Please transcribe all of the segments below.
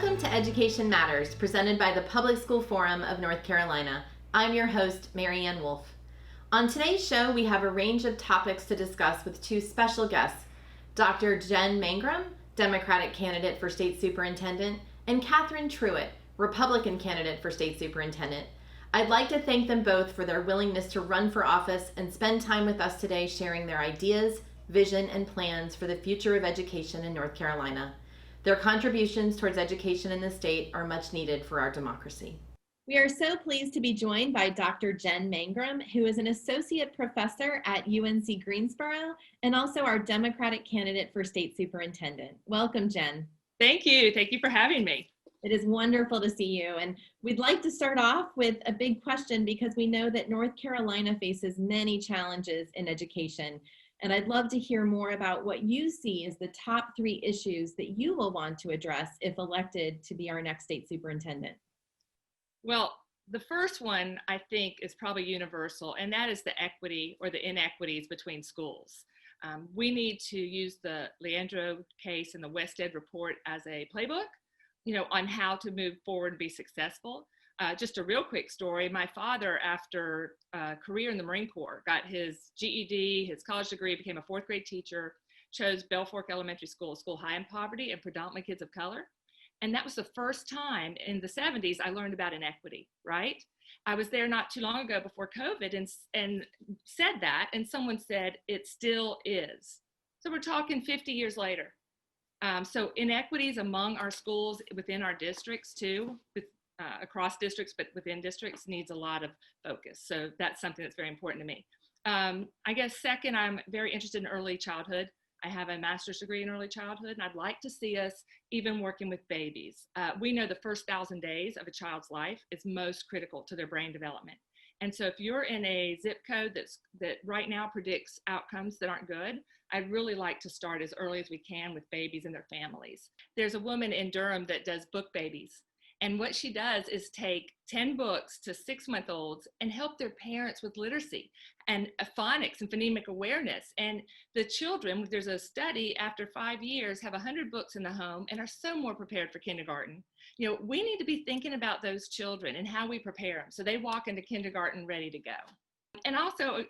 Welcome to Education Matters, presented by the Public School Forum of North Carolina. I'm your host, Mary Ann Wolf. On today's show, we have a range of topics to discuss with two special guests, Dr. Jen Mangrum, Democratic candidate for State Superintendent, and Catherine Truitt, Republican candidate for State Superintendent. I'd like to thank them both for their willingness to run for office and spend time with us today sharing their ideas, vision, and plans for the future of education in North Carolina. Their contributions towards education in the state are much needed for our democracy. We are so pleased to be joined by Dr. Jen Mangrum, who is an associate professor at UNC Greensboro and also our Democratic candidate for State Superintendent. Welcome, Jen. Thank you. Thank you for having me. It is wonderful to see you. And we'd like to start off with a big question because we know that North Carolina faces many challenges in education. And I'd love to hear more about what you see as the top 3 issues that you will want to address if elected to be our next state superintendent. Well, the first one I think is probably universal, and that is the equity or the inequities between schools. We need to use the Leandro case and the West Ed report as a playbook, on how to move forward and be successful. Just a real quick story. My father, after a career in the Marine Corps, got his GED, his college degree, became a 4th grade teacher, chose Belfork Elementary School, a school high in poverty and predominantly kids of color. And that was the first time in the 70s I learned about inequity, right? I was there not too long ago before COVID and said that, and someone said, it still is. So we're talking 50 years later. So inequities among our schools, within our districts too, across districts, but within districts needs a lot of focus. So that's something that's very important to me. I guess second, I'm very interested in early childhood. I have a master's degree in early childhood, and I'd like to see us even working with babies. We know the first 1,000 days of a child's life is most critical to their brain development. And so if you're in a zip code that right now predicts outcomes that aren't good, I'd really like to start as early as we can with babies and their families. There's a woman in Durham that does book babies. And what she does is take 10 books to 6-month-olds and help their parents with literacy and phonics and phonemic awareness. And the children, there's a study, after 5 years, have 100 books in the home and are so more prepared for kindergarten. We need to be thinking about those children and how we prepare them so they walk into kindergarten ready to go. And also,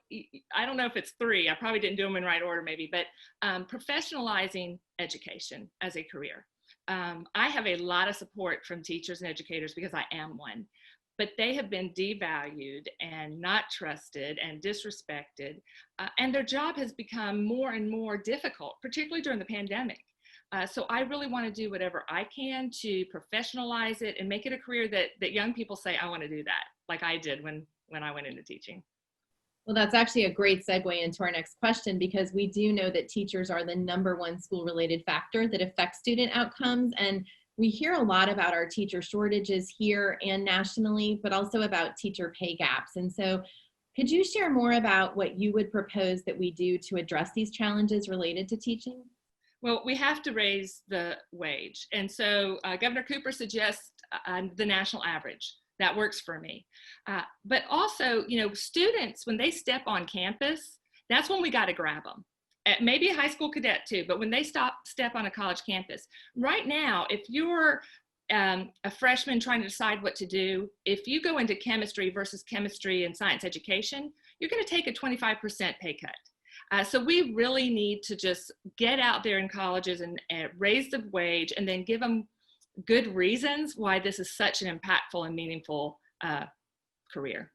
I don't know if it's 3, I probably didn't do them in right order maybe, but professionalizing education as a career. I have a lot of support from teachers and educators because I am one, but they have been devalued and not trusted and disrespected, and their job has become more and more difficult, particularly during the pandemic. So I really want to do whatever I can to professionalize it and make it a career that young people say, I want to do that, like I did when I went into teaching. Well, that's actually a great segue into our next question, because we do know that teachers are the #1 school-related factor that affects student outcomes. And we hear a lot about our teacher shortages here and nationally, but also about teacher pay gaps. And so could you share more about what you would propose that we do to address these challenges related to teaching? Well, we have to raise the wage. And so Governor Cooper suggests the national average. That works for me. But also, students, when they step on campus, that's when we got to grab them. Maybe a high school cadet too, but when they step on a college campus. Right now, if you're a freshman trying to decide what to do, if you go into chemistry versus chemistry and science education, you're going to take a 25% pay cut. So we really need to just get out there in colleges and raise the wage, and then give them good reasons why this is such an impactful and meaningful career.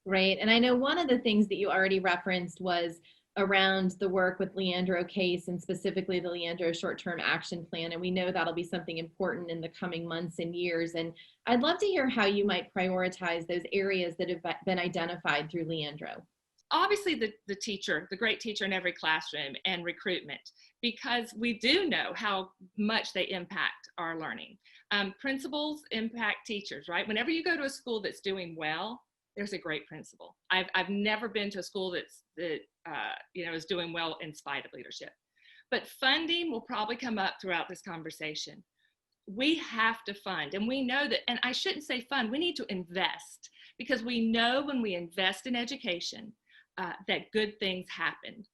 Great. And I know one of the things that you already referenced was around the work with Leandro case, and specifically the Leandro short-term action plan. And we know that'll be something important in the coming months and years. And I'd love to hear how you might prioritize those areas that have been identified through Leandro. Obviously the teacher, the great teacher in every classroom, and recruitment, because we do know how much they impact our learning. Principals impact teachers, right? Whenever you go to a school that's doing well, there's a great principal. I've never been to a school that is doing well in spite of leadership. But funding will probably come up throughout this conversation. We have to fund, and we know that, and I shouldn't say fund, we need to invest, because we know when we invest in education, that good things happen.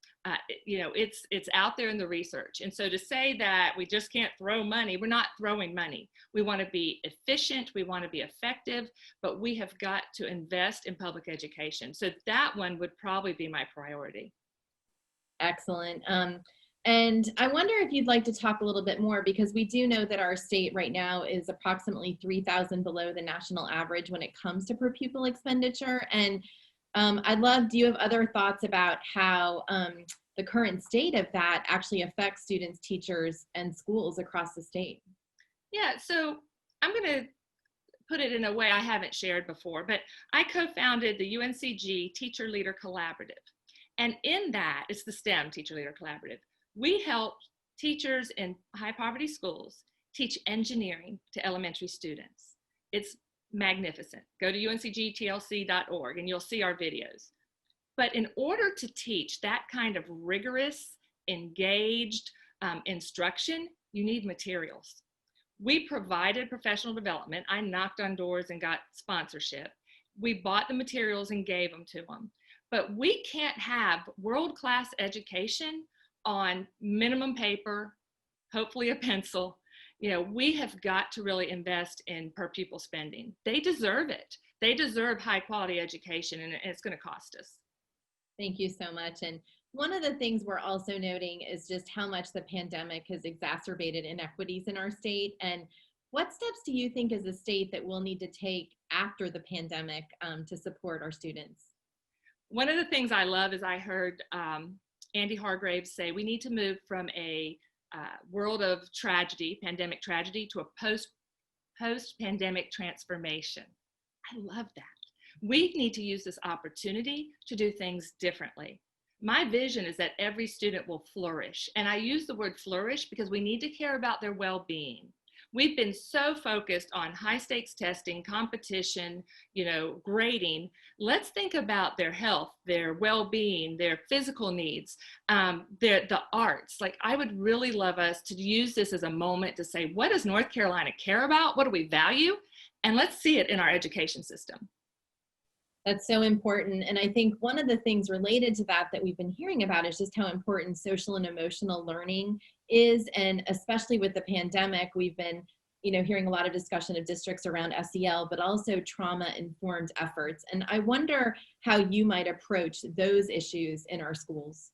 It's out there in the research. And so to say that we just can't throw money, we're not throwing money. We want to be efficient, we want to be effective, but we have got to invest in public education. So that one would probably be my priority. Excellent. And I wonder if you'd like to talk a little bit more, because we do know that our state right now is approximately 3,000 below the national average when it comes to per pupil expenditure. And do you have other thoughts about how the current state of that actually affects students, teachers, and schools across the state? Yeah, so I'm going to put it in a way I haven't shared before, but I co-founded the UNCG Teacher Leader Collaborative. And in that, it's the STEM Teacher Leader Collaborative. We help teachers in high poverty schools teach engineering to elementary students. It's magnificent. Go to uncgtlc.org and you'll see our videos. But in order to teach that kind of rigorous, engaged instruction, you need materials. We provided professional development. I knocked on doors and got sponsorship. We bought the materials and gave them to them. But we can't have world-class education on minimum paper, hopefully a pencil. We have got to really invest in per pupil spending. They deserve it. They deserve high quality education, and it's going to cost us. Thank you so much. And one of the things we're also noting is just how much the pandemic has exacerbated inequities in our state. And what steps do you think as a state that we'll need to take after the pandemic to support our students? One of the things I love is I heard Andy Hargraves say we need to move from a world of tragedy, pandemic tragedy, to a post-pandemic transformation. I love that. We need to use this opportunity to do things differently. My vision is that every student will flourish. And I use the word flourish because we need to care about their well-being. We've been so focused on high stakes testing, competition, grading. Let's think about their health, their well-being, their physical needs, the arts. Like, I would really love us to use this as a moment to say, what does North Carolina care about? What do we value? And let's see it in our education system. That's so important. And I think one of the things related to that we've been hearing about is just how important social and emotional learning is. And especially with the pandemic, we've been, hearing a lot of discussion of districts around SEL, but also trauma-informed efforts. And I wonder how you might approach those issues in our schools.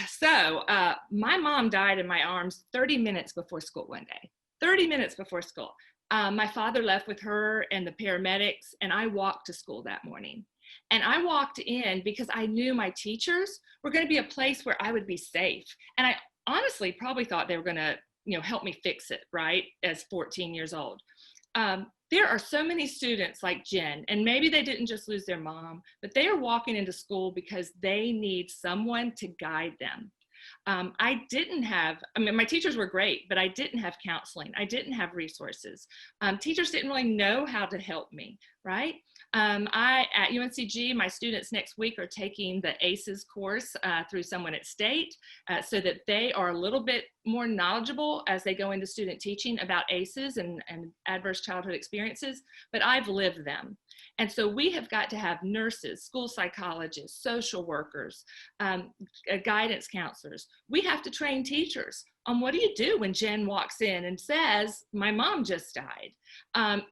So my mom died in my arms 30 minutes before school one day, 30 minutes before school. My father left with her and the paramedics, and I walked to school that morning. And I walked in because I knew my teachers were going to be a place where I would be safe. And I honestly probably thought they were going to, help me fix it, right, as 14 years old. There are so many students like Jen, and maybe they didn't just lose their mom, but they are walking into school because they need someone to guide them. My teachers were great, but I didn't have counseling. I didn't have resources. Teachers didn't really know how to help me, right? At UNCG, my students next week are taking the ACEs course through someone at State so that they are a little bit more knowledgeable as they go into student teaching about ACEs and adverse childhood experiences, but I've lived them. And so we have got to have nurses, school psychologists, social workers, guidance counselors. We have to train teachers on what do you do when Jen walks in and says, my mom just died.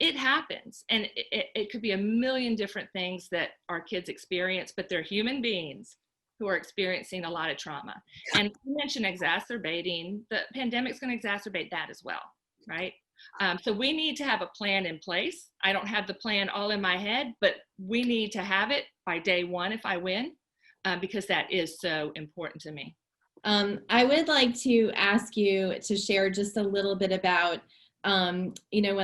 It happens, and it could be a million different things that our kids experience, but they're human beings who are experiencing a lot of trauma. And you mentioned exacerbating, the pandemic's going to exacerbate that as well, right? So we need to have a plan in place. I don't have the plan all in my head, but we need to have it by day one if I win, because that is so important to me. I would like to ask you to share just a little bit about, when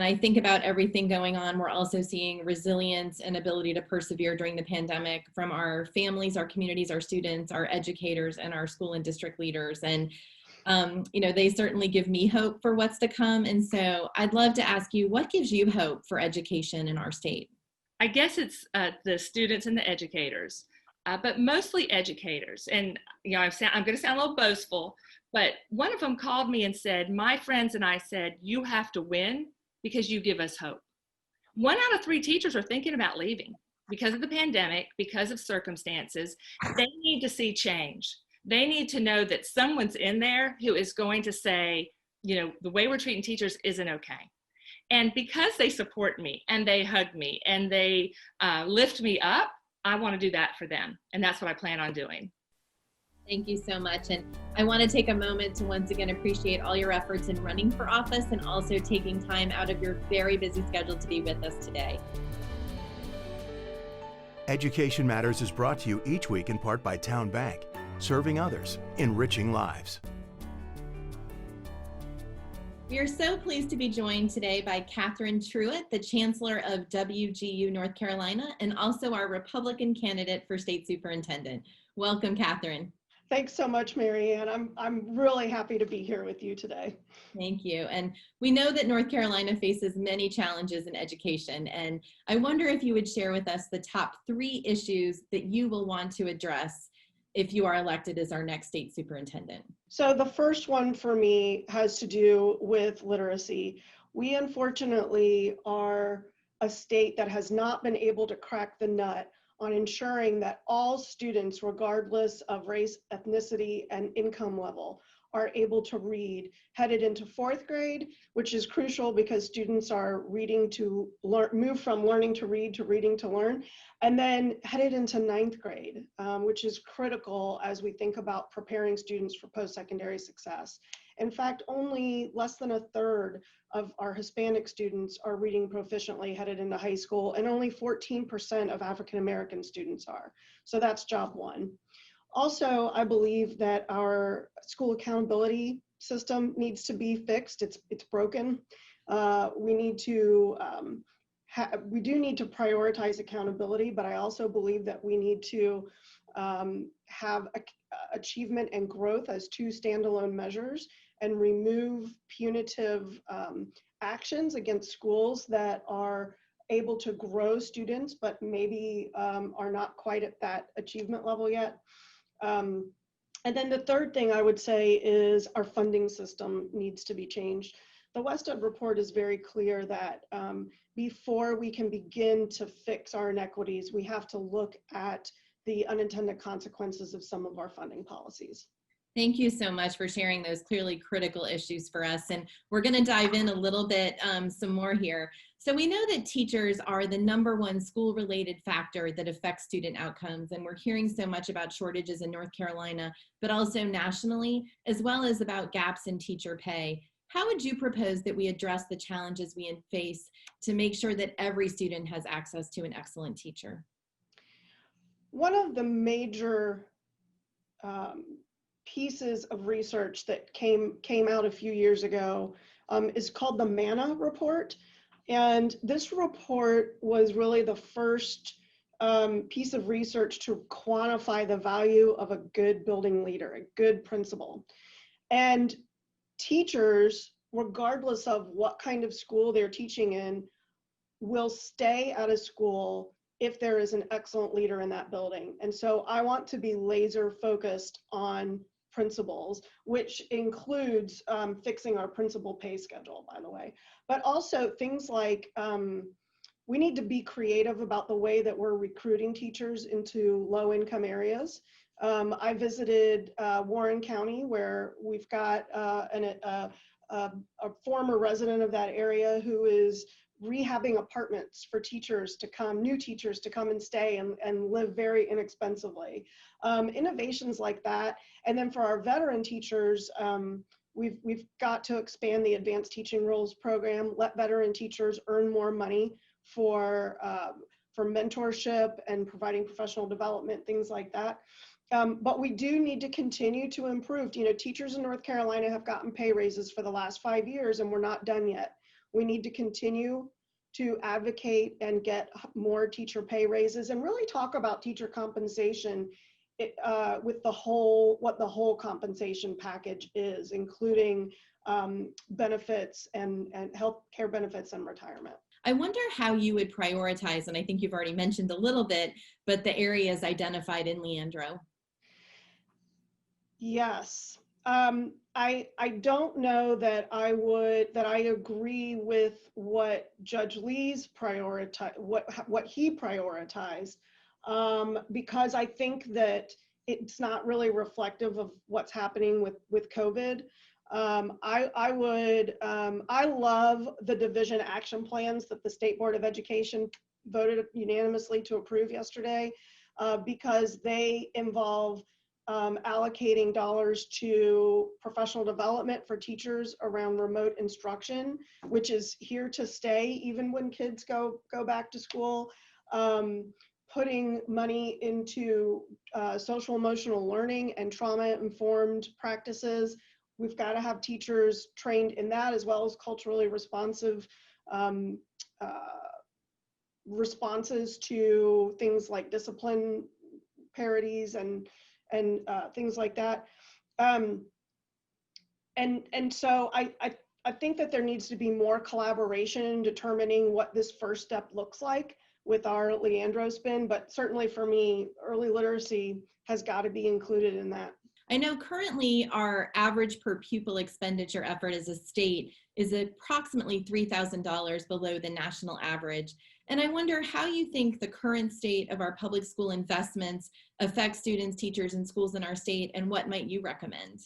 I think about everything going on, we're also seeing resilience and ability to persevere during the pandemic from our families, our communities, our students, our educators, and our school and district leaders. And they certainly give me hope for what's to come. And so I'd love to ask you, what gives you hope for education in our state? I guess it's the students and the educators, but mostly educators. And, I'm going to sound a little boastful, but one of them called me and said, my friends and I said, you have to win because you give us hope. 1 out of 3 teachers are thinking about leaving because of the pandemic, because of circumstances. They need to see change. They need to know that someone's in there who is going to say, the way we're treating teachers isn't okay. And because they support me and they hug me and they lift me up, I want to do that for them. And that's what I plan on doing. Thank you so much. And I want to take a moment to once again appreciate all your efforts in running for office and also taking time out of your very busy schedule to be with us today. Education Matters is brought to you each week in part by Town Bank, serving others, enriching lives. We are so pleased to be joined today by Catherine Truitt, the Chancellor of WGU North Carolina, and also our Republican candidate for State Superintendent. Welcome, Catherine. Thanks so much, Mary Ann. I'm really happy to be here with you today. Thank you. And we know that North Carolina faces many challenges in education, and I wonder if you would share with us the top 3 issues that you will want to address if you are elected as our next state superintendent. So the first one for me has to do with literacy. We unfortunately are a state that has not been able to crack the nut on ensuring that all students, regardless of race, ethnicity, and income level, are able to read, headed into 4th grade, which is crucial because students are reading to learn, move from learning to read to reading to learn, and then headed into 9th grade, which is critical as we think about preparing students for post-secondary success. In fact, only less than 1/3 of our Hispanic students are reading proficiently headed into high school, and only 14% of African American students are. So that's job one. Also, I believe that our school accountability system needs to be fixed. It's broken. We do need to prioritize accountability, but I also believe that we need to have achievement and growth as 2 standalone measures and remove punitive actions against schools that are able to grow students, but maybe are not quite at that achievement level yet. And then the third thing I would say is our funding system needs to be changed. The Wested report is very clear that before we can begin to fix our inequities, we have to look at the unintended consequences of some of our funding policies. Thank you so much for sharing those clearly critical issues for us. And we're going to dive in a little bit some more here. So we know that teachers are the #1 school-related factor that affects student outcomes. And we're hearing so much about shortages in North Carolina, but also nationally, as well as about gaps in teacher pay. How would you propose that we address the challenges we face to make sure that every student has access to an excellent teacher? One of the major pieces of research that came out a few years ago is called the MANA report. And this report was really the first piece of research to quantify the value of a good building leader, a good principal. And teachers, regardless of what kind of school they're teaching in, will stay at a school if there is an excellent leader in that building. And so I want to be laser focused on principals, which includes fixing our principal pay schedule, by the way, but also things like we need to be creative about the way that we're recruiting teachers into low-income areas. I visited Warren County, where we've got a former resident of that area who is rehabbing apartments for teachers to come, new teachers to come and stay and live very inexpensively. Innovations like that. And then for our veteran teachers, we've got to expand the advanced teaching roles program, let veteran teachers earn more money for mentorship and providing professional development, things like that. But we do need to continue to improve. You know, teachers in North Carolina have gotten pay raises for the last 5 years, and we're not done yet. We need to continue to advocate and get more teacher pay raises and really talk about teacher compensation with what the whole compensation package is, including benefits and health care benefits and retirement. I wonder how you would prioritize, and I think you've already mentioned a little bit, but the areas identified in Leandro. Yes. I don't know that I agree with what Judge Lee's what he prioritized, because I think that it's not really reflective of what's happening with COVID. I love the division action plans that the State Board of Education voted unanimously to approve yesterday, because they involve allocating dollars to professional development for teachers around remote instruction, which is here to stay even when kids go back to school. Putting money into social emotional learning and trauma-informed practices. We've got to have teachers trained in that, as well as culturally responsive responses to things like discipline parodies and things like that. And so I think that there needs to be more collaboration in determining what this first step looks like with our Leandro spin, but certainly for me, early literacy has got to be included in that. I know currently our average per pupil expenditure effort as a state is approximately $3,000 below the national average. And I wonder how you think the current state of our public school investments affect students, teachers, and schools in our state, and what might you recommend?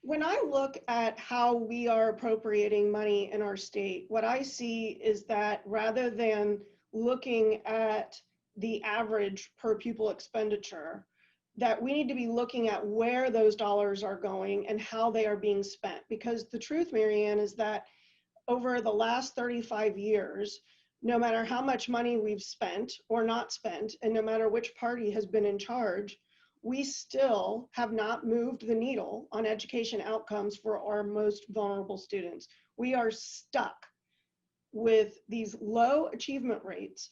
When I look at how we are appropriating money in our state, what I see is that rather than looking at the average per pupil expenditure, that we need to be looking at where those dollars are going and how they are being spent. Because the truth, Marianne, is that over the last 35 years, no matter how much money we've spent or not spent, and no matter which party has been in charge, we still have not moved the needle on education outcomes for our most vulnerable students. We are stuck with these low achievement rates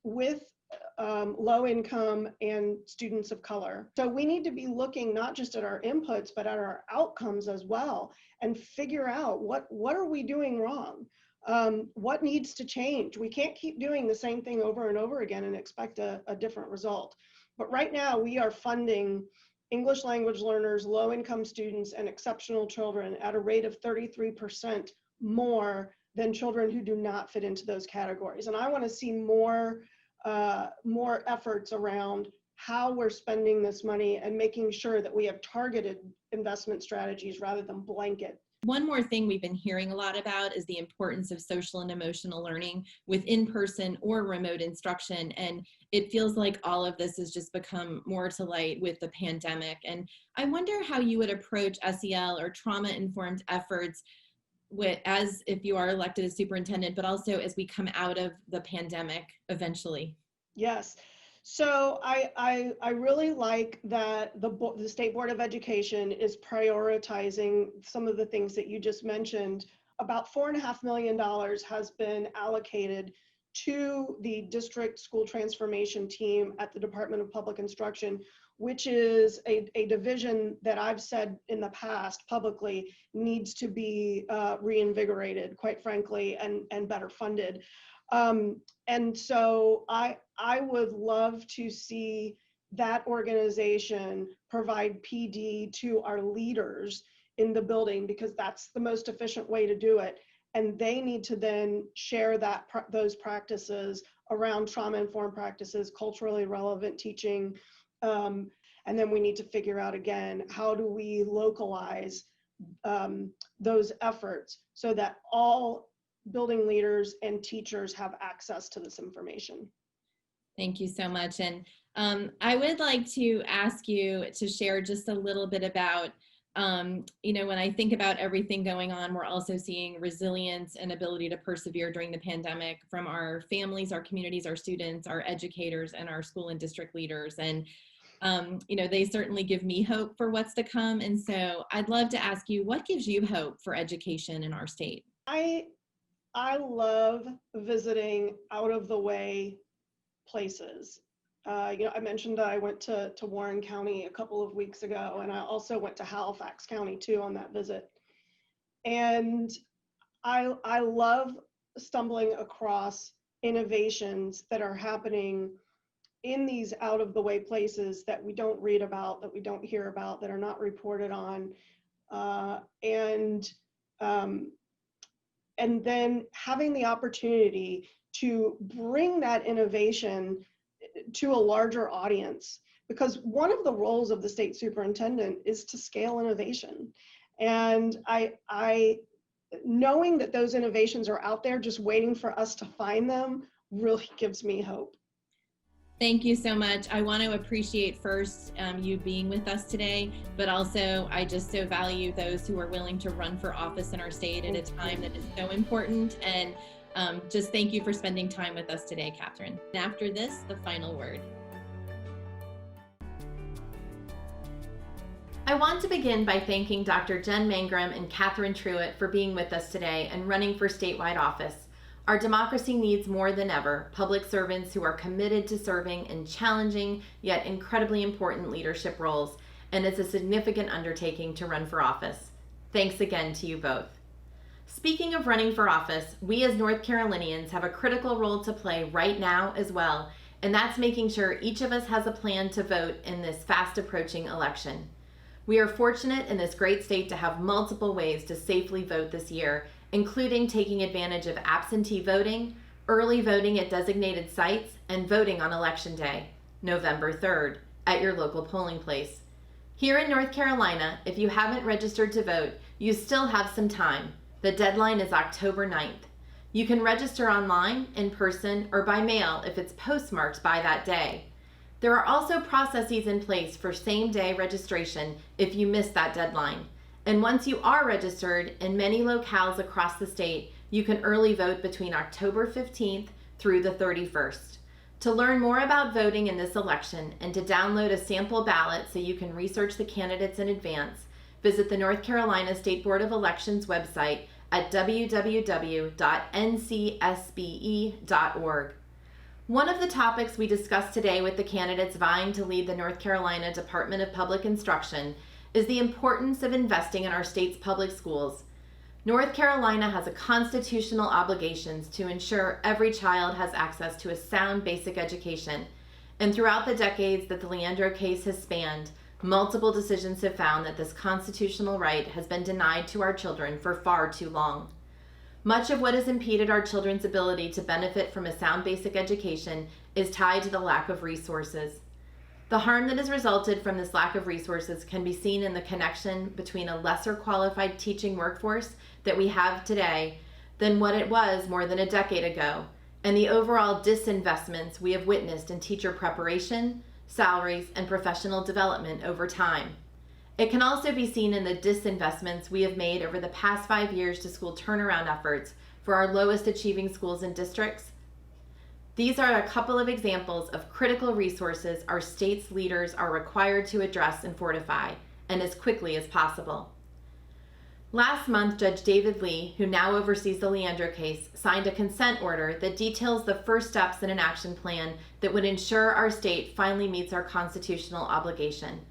with low income and students of color. So we need to be looking not just at our inputs, but at our outcomes as well, and figure out what are we doing wrong? What needs to change? We can't keep doing the same thing over and over again and expect a different result. But right now we are funding English language learners, low income students, and exceptional children at a rate of 33% more than children who do not fit into those categories. And I want to see more efforts around how we're spending this money and making sure that we have targeted investment strategies rather than blanket. One more thing we've been hearing a lot about is the importance of social and emotional learning with in-person or remote instruction. And it feels like all of this has just become more to light with the pandemic. And I wonder how you would approach SEL or trauma-informed efforts as if you are elected as superintendent, but also as we come out of the pandemic eventually. Yes. So I really like that the State Board of Education is prioritizing some of the things that you just mentioned. About $4.5 million has been allocated to the district school transformation team at the Department of Public Instruction, which is a division that I've said in the past publicly needs to be reinvigorated, quite frankly, and better funded. And so I would love to see that organization provide PD to our leaders in the building, because that's the most efficient way to do it. And they need to then share those practices around trauma-informed practices, culturally relevant teaching. And then we need to figure out again, how do we localize those efforts so that all building leaders and teachers have access to this information. Thank you so much. And I would like to ask you to share just a little bit about, when I think about everything going on, we're also seeing resilience and ability to persevere during the pandemic from our families, our communities, our students, our educators, and our school and district leaders. And they certainly give me hope for what's to come. And so I'd love to ask you, what gives you hope for education in our state? I love visiting out of the way places. I mentioned that I went to Warren County a couple of weeks ago, and I also went to Halifax County too on that visit. And I love stumbling across innovations that are happening in these out of the way places that we don't read about, that we don't hear about, that are not reported on. And then having the opportunity to bring that innovation to a larger audience, because one of the roles of the state superintendent is to scale innovation. And I knowing that those innovations are out there just waiting for us to find them really gives me hope. Thank you so much. I want to appreciate first you being with us today, but also I just so value those who are willing to run for office in our state at a time that is so important. And just thank you for spending time with us today, Catherine. And after this, the final word. I want to begin by thanking Dr. Jen Mangrum and Catherine Truitt for being with us today and running for statewide office. Our democracy needs more than ever public servants who are committed to serving in challenging yet incredibly important leadership roles, and it's a significant undertaking to run for office. Thanks again to you both. Speaking of running for office, we as North Carolinians have a critical role to play right now as well, and that's making sure each of us has a plan to vote in this fast approaching election. We are fortunate in this great state to have multiple ways to safely vote this year, including taking advantage of absentee voting, early voting at designated sites, and voting on Election Day, November 3rd, at your local polling place. Here in North Carolina, if you haven't registered to vote, you still have some time. The deadline is October 9th. You can register online, in person, or by mail if it's postmarked by that day. There are also processes in place for same-day registration if you miss that deadline. And once you are registered, in many locales across the state, you can early vote between October 15th through the 31st. To learn more about voting in this election and to download a sample ballot so you can research the candidates in advance, visit the North Carolina State Board of Elections website at www.ncsbe.org. One of the topics we discussed today with the candidates vying to lead the North Carolina Department of Public Instruction is the importance of investing in our state's public schools. North Carolina has a constitutional obligation to ensure every child has access to a sound basic education. And throughout the decades that the Leandro case has spanned, multiple decisions have found that this constitutional right has been denied to our children for far too long. Much of what has impeded our children's ability to benefit from a sound basic education is tied to the lack of resources. The harm that has resulted from this lack of resources can be seen in the connection between a lesser qualified teaching workforce that we have today than what it was more than a decade ago, and the overall disinvestments we have witnessed in teacher preparation, salaries, and professional development over time. It can also be seen in the disinvestments we have made over the past 5 years to school turnaround efforts for our lowest achieving schools and districts. These are a couple of examples of critical resources our state's leaders are required to address and fortify, and as quickly as possible. Last month, Judge David Lee, who now oversees the Leandro case, signed a consent order that details the first steps in an action plan that would ensure our state finally meets our constitutional obligation.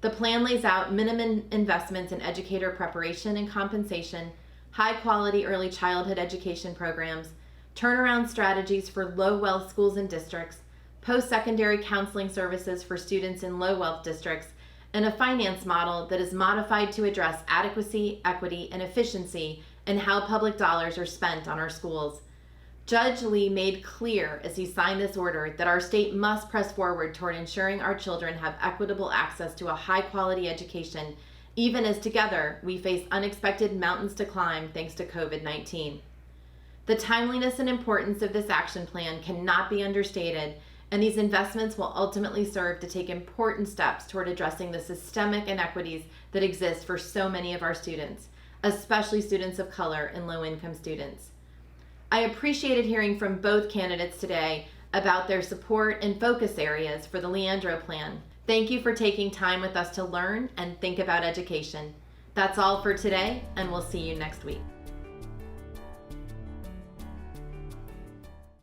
The plan lays out minimum investments in educator preparation and compensation, high-quality early childhood education programs, turnaround strategies for low-wealth schools and districts, post-secondary counseling services for students in low-wealth districts, and a finance model that is modified to address adequacy, equity, and efficiency in how public dollars are spent on our schools. Judge Lee made clear as he signed this order that our state must press forward toward ensuring our children have equitable access to a high-quality education, even as together we face unexpected mountains to climb thanks to COVID-19. The timeliness and importance of this action plan cannot be understated, and these investments will ultimately serve to take important steps toward addressing the systemic inequities that exist for so many of our students, especially students of color and low-income students. I appreciated hearing from both candidates today about their support and focus areas for the Leandro plan. Thank you for taking time with us to learn and think about education. That's all for today, and we'll see you next week.